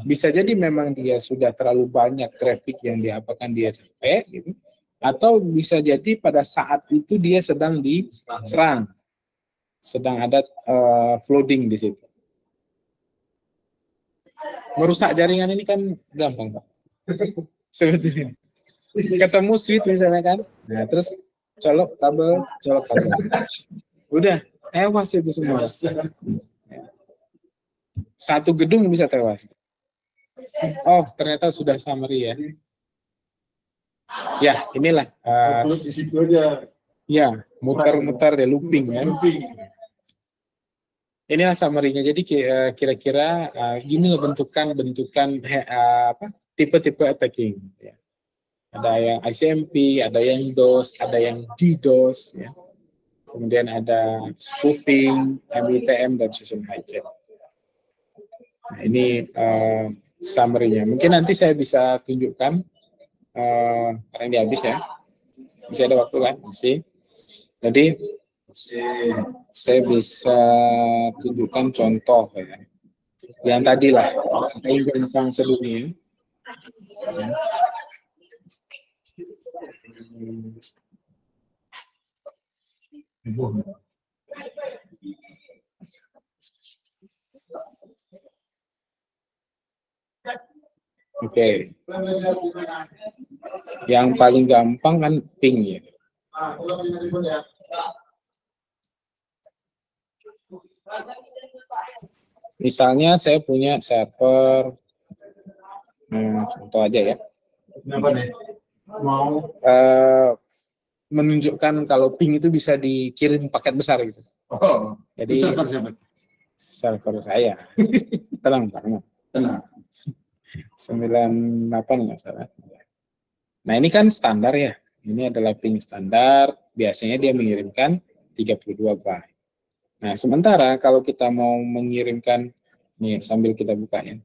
Bisa jadi memang dia sudah terlalu banyak traffic yang diapakan dia capek gitu. Atau bisa jadi pada saat itu dia sedang diserang. Sedang ada flooding di situ. Merusak jaringan ini kan gampang, Pak. Sebetulnya. Ketemu switch misalnya kan. Nah, terus colok kabel. Udah, tewas itu semua. Satu gedung bisa tewas. Oh, ternyata sudah summary ya. Ya, inilah. Di situ aja. Ya, muter-muter ya, looping ya. Inilah summary-nya. Jadi kira-kira gini loh bentukan tipe-tipe attacking. Ya. Ada yang ICMP, ada yang DOS, ada yang DDoS, ya. Kemudian ada spoofing, MITM, dan session hijack. Nah, ini summary-nya. Mungkin nanti saya bisa tunjukkan karena ini habis ya. Masih ada waktu kan? Masih. Jadi saya bisa tunjukkan contoh ya. Yang tadi lah, yang gampang sebelumnya. Oke. Yang paling gampang kan ping ya. Misalnya saya punya server, contoh aja ya. Kenapa nih? Mau Menunjukkan kalau ping itu bisa dikirim paket besar gitu. Oh, jadi server siapa? Server saya. Tenang. 98 nggak salah. Nah ini kan standar ya. Ini adalah ping standar. Biasanya dia mengirimkan 32 byte. Nah sementara kalau kita mau mengirimkan, nih sambil kita buka ya.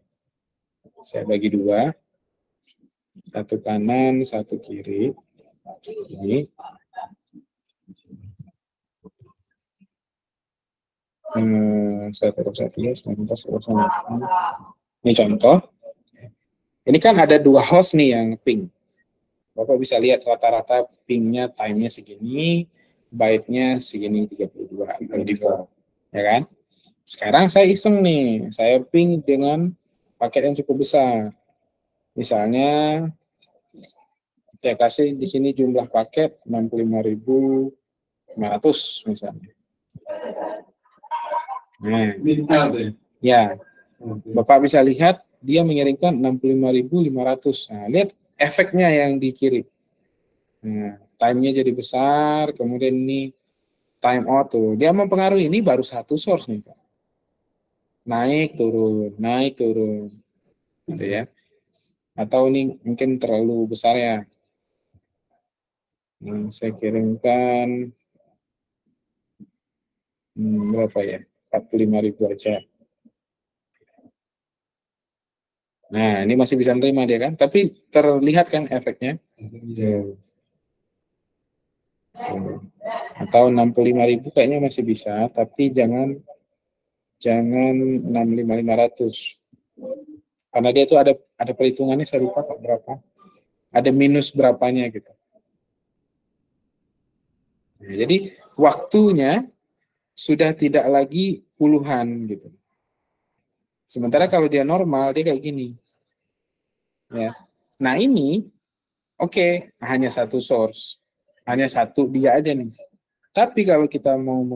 Saya bagi dua. Satu kanan, satu kiri. Ini. Ini contoh. Ini kan ada dua host nih yang ping. Bapak bisa lihat rata-rata pingnya time-nya segini, byte-nya segini 32 by default. Ya kan? Sekarang saya iseng nih, saya ping dengan paket yang cukup besar. Misalnya saya kasih di sini jumlah paket 65.500 misalnya. Nah, ya, Bapak bisa lihat dia mengirimkan 65.500. Nah, lihat efeknya yang dikirim. Nah, time-nya jadi besar, kemudian ini time out tuh. Dia mempengaruhi, ini baru satu source nih, Pak. Naik turun. Gitu ya. Atau ini mungkin terlalu besar ya. Nah, saya kirimkan berapa ya? 45.000 aja. Nah, ini masih bisa nerima dia kan? Tapi terlihat kan efeknya? Atau 65.000 kayaknya masih bisa, tapi jangan 65.500. Karena dia itu ada perhitungannya, saya lupa Pak berapa. Ada minus berapanya gitu. Nah, jadi waktunya sudah tidak lagi puluhan gitu. Sementara kalau dia normal dia kayak gini. Ya. Nah, ini oke, hanya satu source. Hanya satu dia aja nih. Tapi kalau kita mau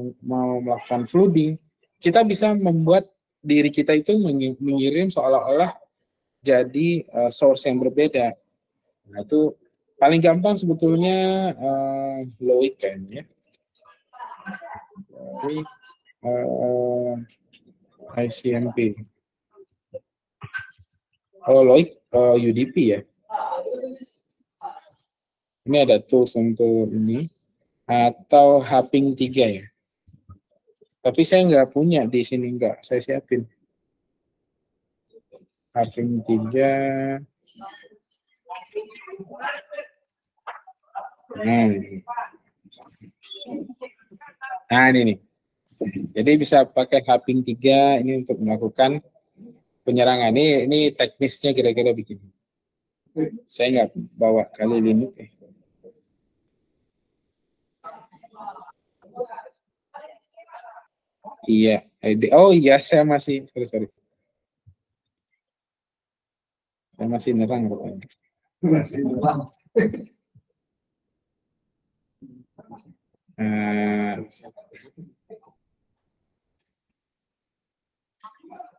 melakukan flooding, kita bisa membuat diri kita itu mengirim seolah-olah jadi source yang berbeda. Nah, itu paling gampang sebetulnya Loic kayaknya. Loic, ICMP. Oh, Loic UDP ya. Ini ada tools untuk ini. Atau Haping 3 ya. Tapi saya nggak punya di sini, nggak saya siapin. Haping 3. Nah, ini nih. Jadi bisa pakai Haping 3 ini untuk melakukan penyerangan. Ini teknisnya kira-kira begini. Saya nggak bawa kali Linux. Iya. Oh iya, saya masih sorry. Saya masih nerang rupanya.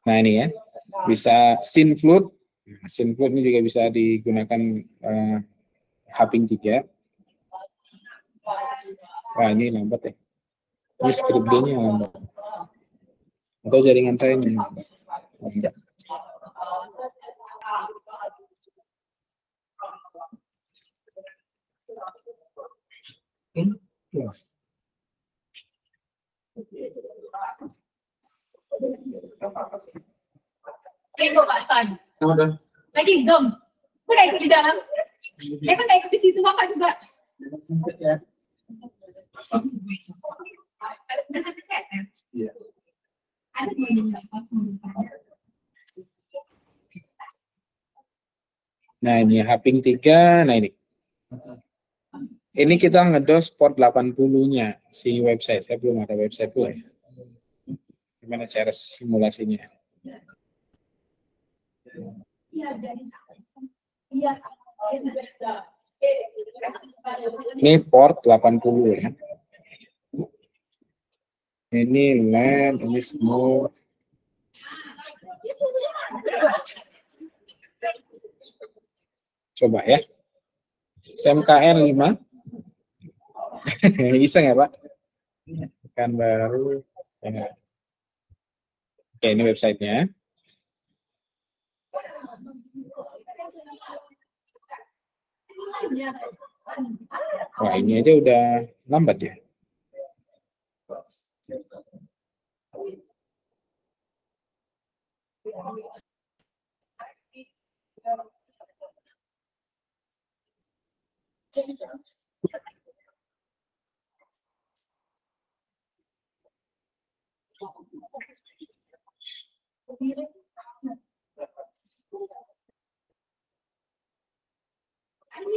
Nah ini ya, bisa Synflood. Synflood ini juga bisa digunakan Haping 3. Wah ini lambat ya. Ini script D-nya lambat. Atau jaringan saya ini lambat. Lagi dong. Aku udah ikut di dalam. Kan udah ikut di situ Bapak juga. Udah sampai chat ya? Iya. Ada Nah ini Haping 3, nah ini. Ini kita ngedos port 80-nya si website. Saya belum ada website pula ya. Gimana cara simulasinya? Ini port 80 ya. Ini LAN, ini smooth. Coba ya. SMKR 5. Iseng ya Pak? Kan baru. Oke, ini websitenya. Wah ini aja udah lambat ya.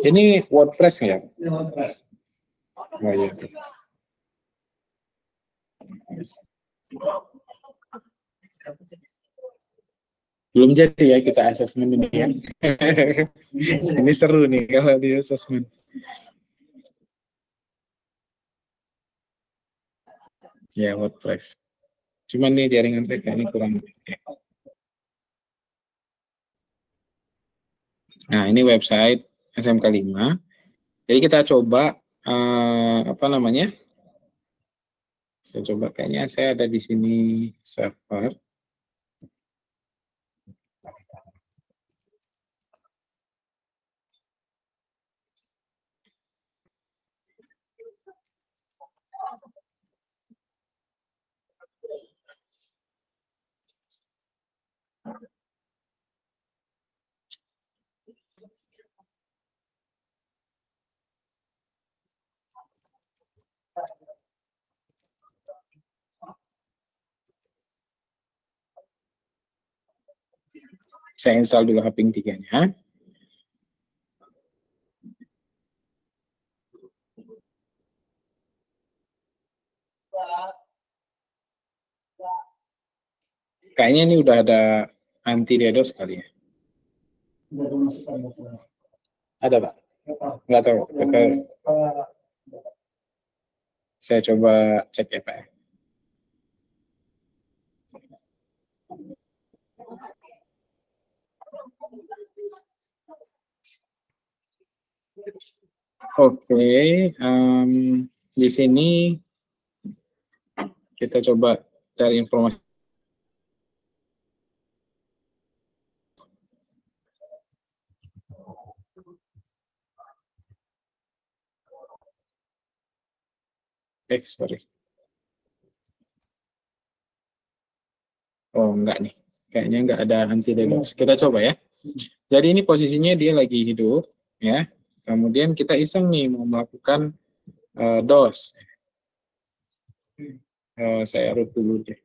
Ini WordPress ya? WordPress. Oh, iya. Belum jadi ya kita asesmen ini ya. Ini seru nih kalau di asesmen. Ya WordPress. Cuman nih jaringan saya kayaknya kurang. Nah ini website SMK 5. Jadi kita coba apa namanya? Saya coba kayaknya saya ada di sini server. Saya install dulu Haping 3-nya. Kayaknya ini udah ada anti DDoS kali ya. Ada Pak? Nggak tahu. Saya coba cek ya Pak. Oke, di sini kita coba cari informasi. Sorry. Oh, enggak nih. Kayaknya enggak ada anti DDoS. Kita coba ya. Jadi ini posisinya dia lagi hidup, ya. Kemudian kita iseng nih mau melakukan DOS. Saya root dulu deh.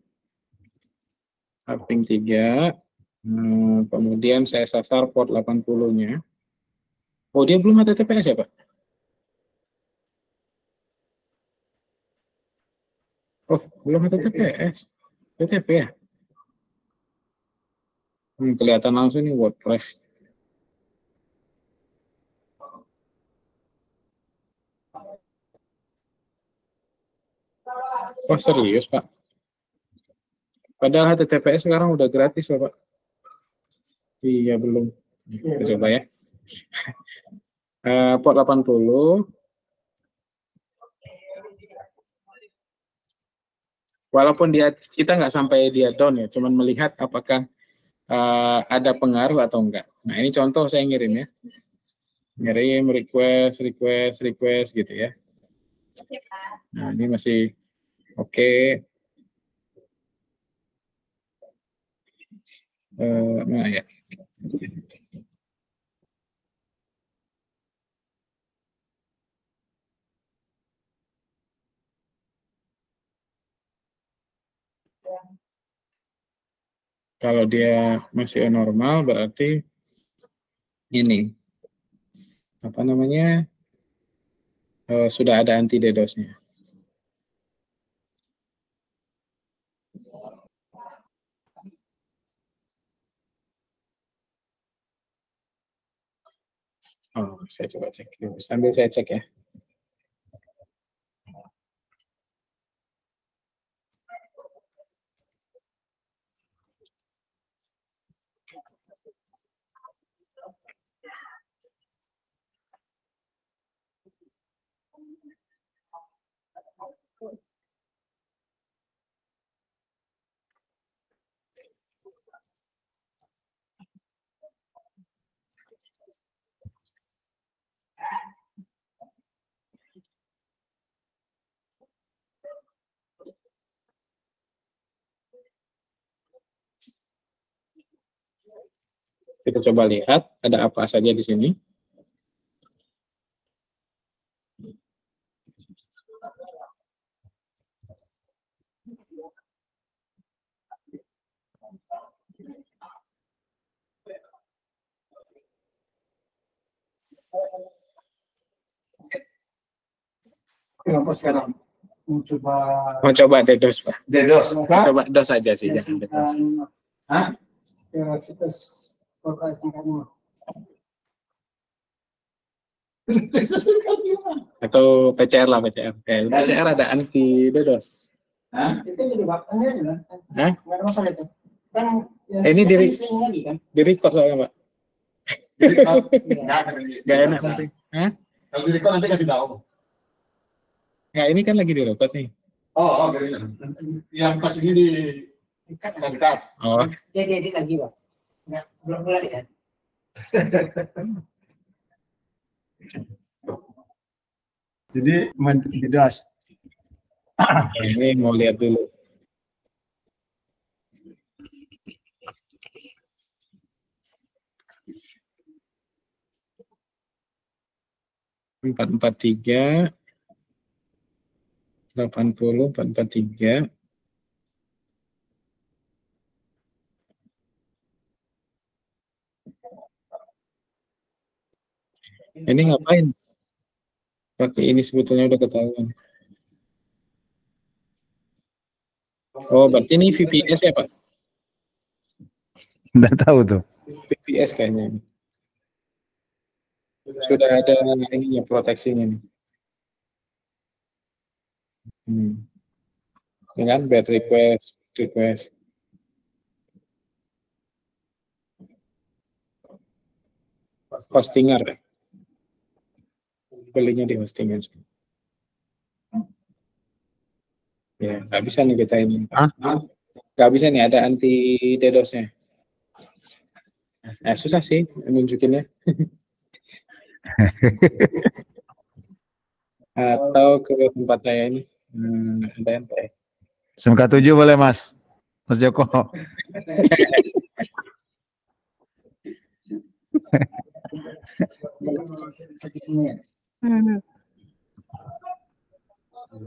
Ping 3. Kemudian saya sasar port 80-nya. Oh, dia belum HTTPS ya, Pak? Oh, belum HTTPS. HTTP ya? Kelihatan langsung nih WordPress. Oh, serius, Pak? Padahal HTTPS sekarang udah gratis loh, Pak. Iya, belum. Kita coba ya. Port 80. Walaupun kita nggak sampai dia down ya, cuman melihat apakah ada pengaruh atau enggak. Nah, ini contoh saya ngirim ya. Ngirim request gitu ya. Nah, ini masih oke. Nah ya. Kalau dia masih normal berarti ini apa namanya sudah ada anti DDoS-nya. Oh, saya coba cek dulu. Sambil saya cek ya. Kita coba lihat ada apa saja di sini. Kenapa sekarang Mau coba DDoS, Pak? DDoS? Coba DOS aja sih, jangan DDoS. Hah? Atau PCR lah, PCR. PCR ada anti DDoS. Hah? Itu juga kan? Hah? Nggak ada masalah itu. Kan Ini diri lagi kan? record soalnya, Pak. Gak enak nanti. Hah? Kalau di record nanti kasih tahu. Nggak, ini kan lagi di record nih. Oh, gini. Yang pas ini di cut. Oh. Dia edit lagi, Pak. Nggak, belum mulai kan? Jadi main DDoS. Ini mau lihat dulu. Empat tiga 80 443. Ini ngapain? Pakai ini sebetulnya udah ketahuan. Oh, berarti ini VPS ya, Pak? Nggak tahu tuh. VPS kayaknya ini. Sudah ada ininya, proteksinya nih. Dengan bad request. Hostinger. belinya di hosting aja. Ya, nggak bisa nih kita ini. Nggak bisa nih, ada anti DDoS-nya. Susah sih nunjukinnya. Atau ke tempat saya ini. Ada NPE. SMK 7 boleh Mas Joko.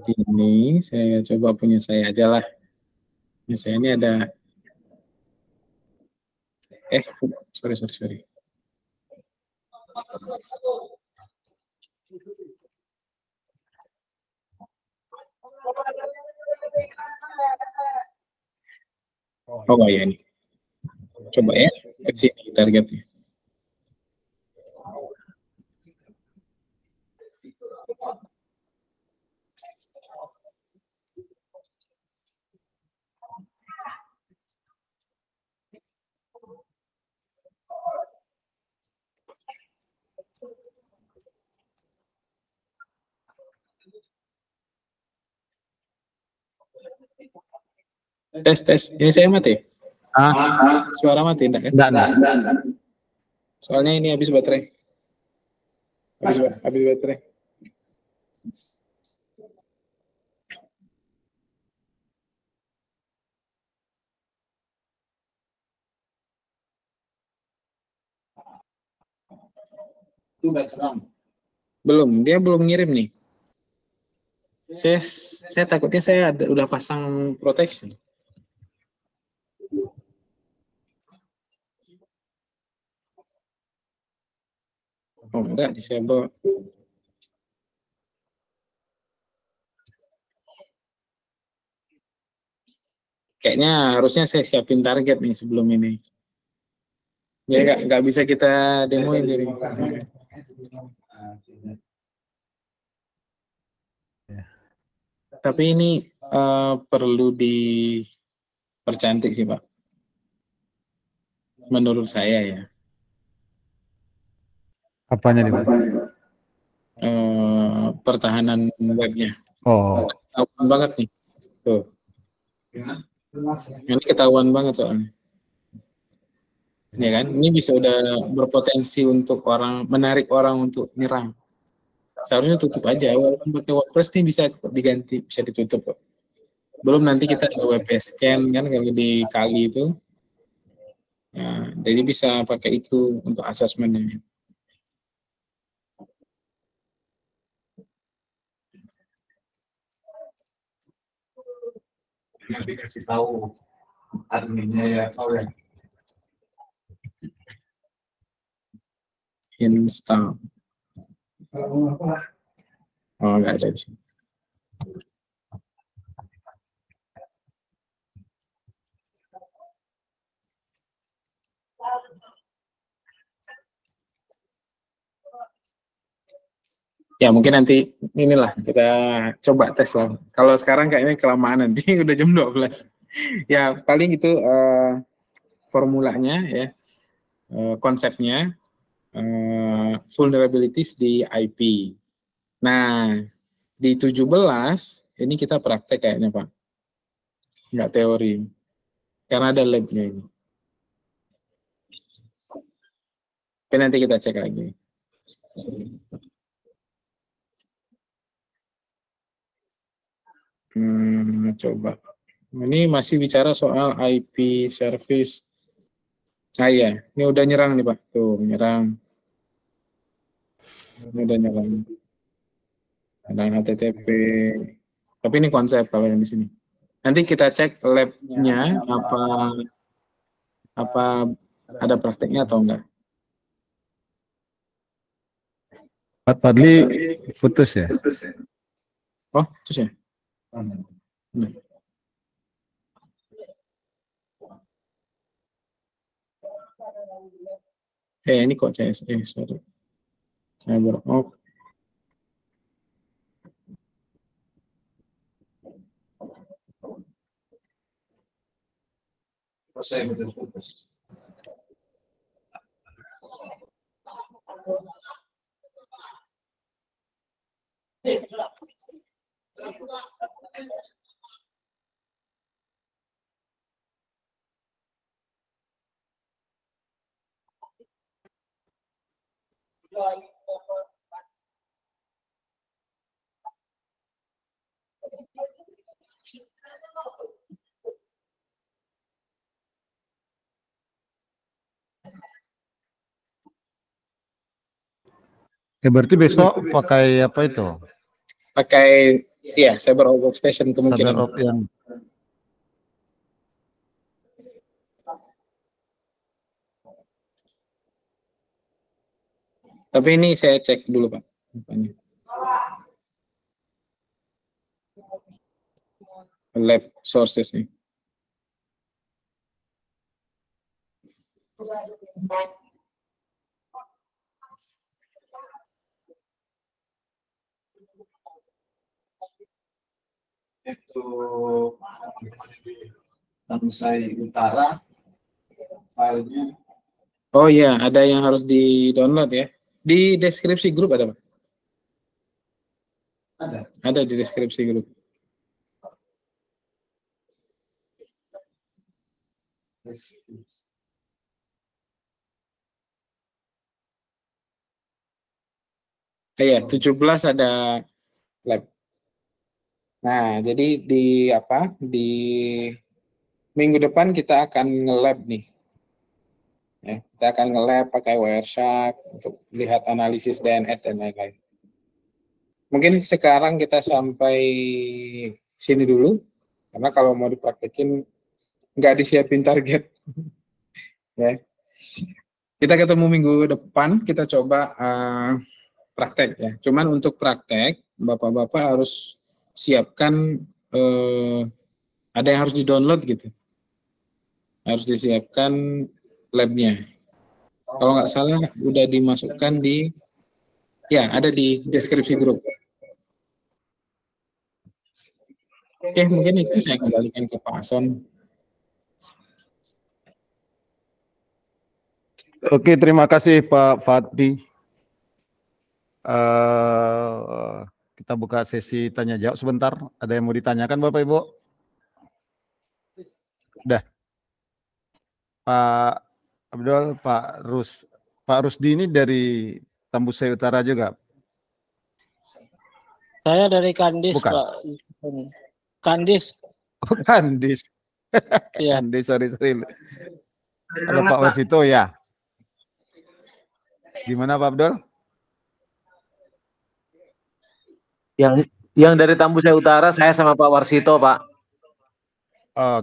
Ini saya coba punya saya aja lah. Punya saya ini ada. Sorry. Oh ya ini. Coba ya, ke sini targetnya. Tes. Ini saya mati. Suara mati enggak kan? Enggak. Soalnya ini habis baterai. Habis baterai. Belum, dia belum ngirim nih. Saya takutnya saya udah pasang protection. Oh enggak, disable. Kayaknya harusnya saya siapin target nih sebelum ini. Ya nggak bisa kita demoin jadi. Tapi ini perlu dipercantik sih Pak. Menurut saya ya. Apanya nih Pak? Pertahanan webnya. Oh. Ketahuan banget nih. Tuh. Ini ketahuan banget soalnya. Ya kan? Ini bisa udah berpotensi untuk menarik orang untuk nyerang. Seharusnya tutup aja. Walaupun pakai WordPress ini bisa diganti, bisa ditutup kok. Belum nanti kita ada web scan kan kalau di Kali itu. Nah, jadi bisa pakai itu untuk asesmennya. Nanti kasih tahu adminnya ya, tahu ya. Install. Oh, nggak ada di sini. Ya mungkin nanti inilah kita coba tes lah. Kalau sekarang kayaknya kelamaan nanti udah jam 12. Ya paling itu formulanya ya, konsepnya vulnerabilities di IP. Nah di 17 ini kita praktek kayaknya Pak, nggak teori, karena ada labnya ini. Oke, nanti kita cek lagi. Coba. Ini masih bicara soal IP service. Nah iya, ini udah nyerang nih Pak. Tuh, nyerang. Ini udah nyerang. Ada HTTP. Tapi ini konsep kalau yang di sini. Nanti kita cek lab-nya apa ada prakteknya atau enggak. Pak Fadli putus ya? Oh, terus ya? Ini kok CSE, sorry. CyberOp. Saya putus. Ya berarti besok pakai apa itu? Pakai ya Cyber Workstation kemungkinan. Cyber yang Tapi ini saya cek dulu Pak. Lab sources nih. Itu Tangsai Utara filenya Oh iya, ada yang harus di-download ya. Di deskripsi grup ada Pak? ada. Ada di deskripsi grup. Iya, 17 ada lab. Nah, jadi di apa? Di minggu depan kita akan nge-lab nih. Ya, kita akan nge-lab pakai Wireshark untuk lihat analisis DNS dan lain-lain. Mungkin sekarang kita sampai sini dulu, karena kalau mau dipraktekin nggak disiapin target. Ya. Kita ketemu minggu depan, kita coba praktek ya. Cuman untuk praktek, Bapak-bapak harus siapkan ada yang harus di-download gitu. Harus disiapkan labnya. Kalau nggak salah udah dimasukkan di, ya ada di deskripsi grup. Oke, mungkin itu saya kembalikan ke Pak Ason. Oke, terima kasih Pak Fatdi. Kita buka sesi tanya jawab sebentar. Ada yang mau ditanyakan Bapak Ibu? Udah. Pak Abdul, Pak Rusdi ini dari Tambusai Utara juga? Saya dari Kandis, Bukan. Pak. Kandis. Oh, Kandis. Iya. Kandis, sorry. Kalau Pak Warsito ya. Gimana Pak Abdul? Yang dari Tambusai Utara saya sama Pak Warsito, Pak.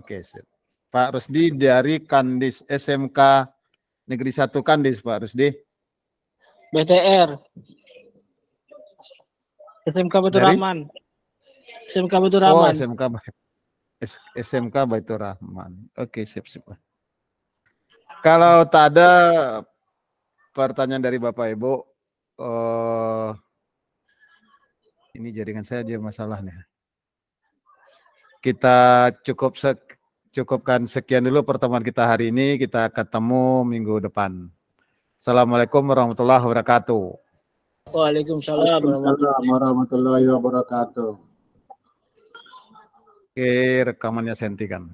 Oke, sip. Pak Rusdi dari Kandis, SMK Negeri 1 Kandis, Pak Rusdi. BTR. SMK Baitur Dari? Rahman. SMK Baitur Rahman. Oh, SMK Baitur Rahman. Oke, sip. Kalau tak ada pertanyaan dari Bapak Ibu, ini jaringan saya aja masalahnya. Kita cukupkan sekian dulu pertemuan kita hari ini. Kita ketemu minggu depan. Assalamualaikum warahmatullahi wabarakatuh. Waalaikumsalam warahmatullahi wabarakatuh. Oke, rekamannya saya hentikan.